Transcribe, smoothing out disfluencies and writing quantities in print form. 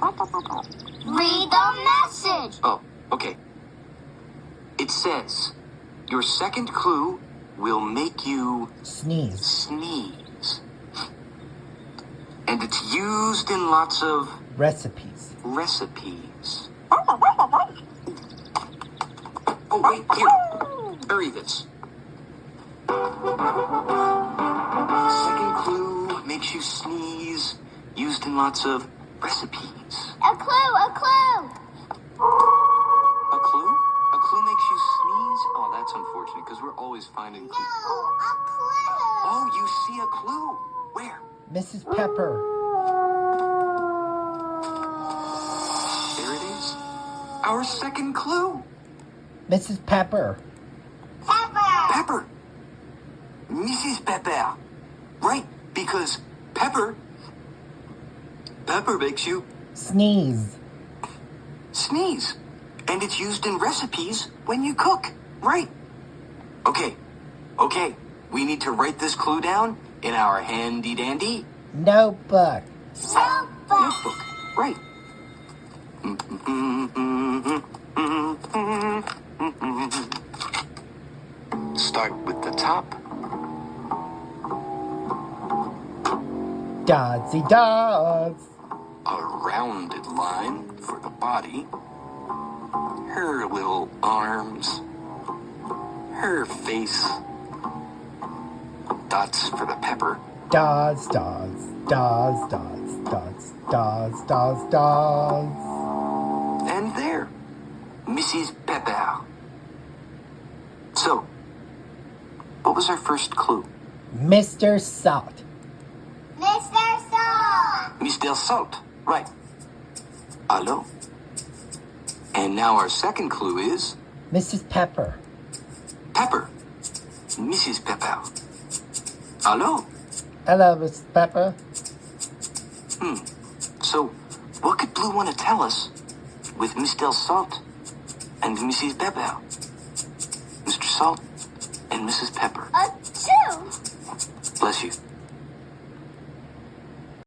Read the message. Oh, okay. It says, your second clue will make you Sneeze. And it's used in lots of Recipes. recipes. Oh, wait, here. Bury this. Second clue makes you sneeze, used in lots of recipes. A clue, a clue. A clue? A clue makes you sneeze? Oh, that's unfortunate, because we're always finding clues. No, a clue. Oh, you see a clue. Where? Mrs. Pepper. There it is. Our second clue. Mrs. Pepper. Pepper. Pepper. Mrs. Pepper. Right, because pepper makes you Sneeze. sneeze. And it's used in recipes when you cook. Right. Okay. We need to write this clue down in our handy-dandy Notebook. notebook. Right. Start with the top. Dodsy dogs. A rounded line for the body. Her little arms. Her face. Dots for the pepper. Dogs, dogs, dogs, dogs, dogs, dogs, dogs, dogs. And there, Mrs. Pepper. So, what was our first clue? Mr. Salt. Mr. Salt. Mr. Salt. Right. Hello. And now our second clue is Mrs. Pepper. Pepper. Mrs. Pepper. Hello. Hello, Mrs. Pepper. So, what could Blue want to tell us with Mr. Salt and Mrs. Pepper? Mr. Salt and Mrs. Pepper. A two. Bless you.